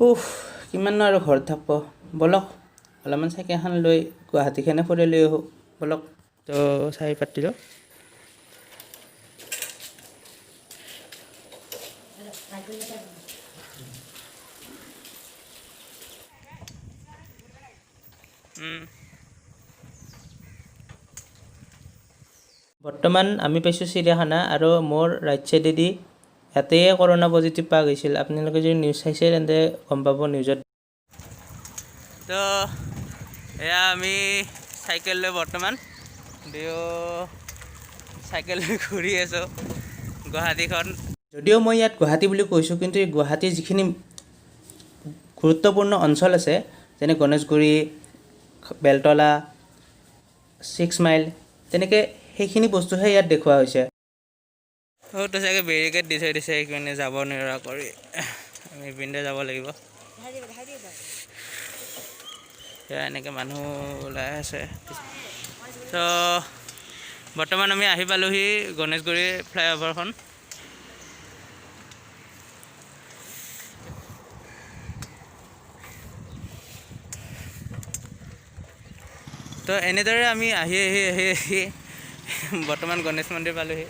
উফ কিমান আৰু ঘৰত থাকিব বলক অলপমান চাইকেলখন লৈ গুৱাহাটীখনে ফুৰি লৈ আহোঁ বলক তো চাই পাতিলোঁ বৰ্তমান আমি পাইছোঁ চিৰিয়াখানা আৰু মোৰ ৰাইট চাইডেদি ইয়াতে কৰোণা পজিটিভ পোৱা গৈছিল আপোনালোকে যদি নিউজ চাইছে তেন্তে গম পাব নিউজত তো এয়া আমি চাইকেল লৈ বৰ্তমান চাইকেল লৈ ঘূৰি আছোঁ গুৱাহাটীখন যদিও মই ইয়াত গুৱাহাটী বুলি কৈছোঁ কিন্তু এই গুৱাহাটীৰ যিখিনি গুৰুত্বপূৰ্ণ অঞ্চল আছে যেনে গণেশগুৰি বেলতলা 6 মাইল তেনেকৈ সেইখিনি বস্তুহে ইয়াত দেখুওৱা হৈছে তো চাগে বেৰিকেড দি থৈ দিছে সেইকাৰণে যাব নোৱাৰা কৰি আমি পিন্ধে যাব লাগিব এনেকৈ মানুহ ওলাই আছে তো বৰ্তমান আমি আহি পালোহি গণেশগুৰি ফ্লাইঅভাৰখন তো এনেদৰে আমি আহি বৰ্তমান গণেশ মন্দিৰ পালোহি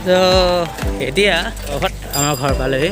তো এতিয়া আমাৰ ঘৰ পালেহি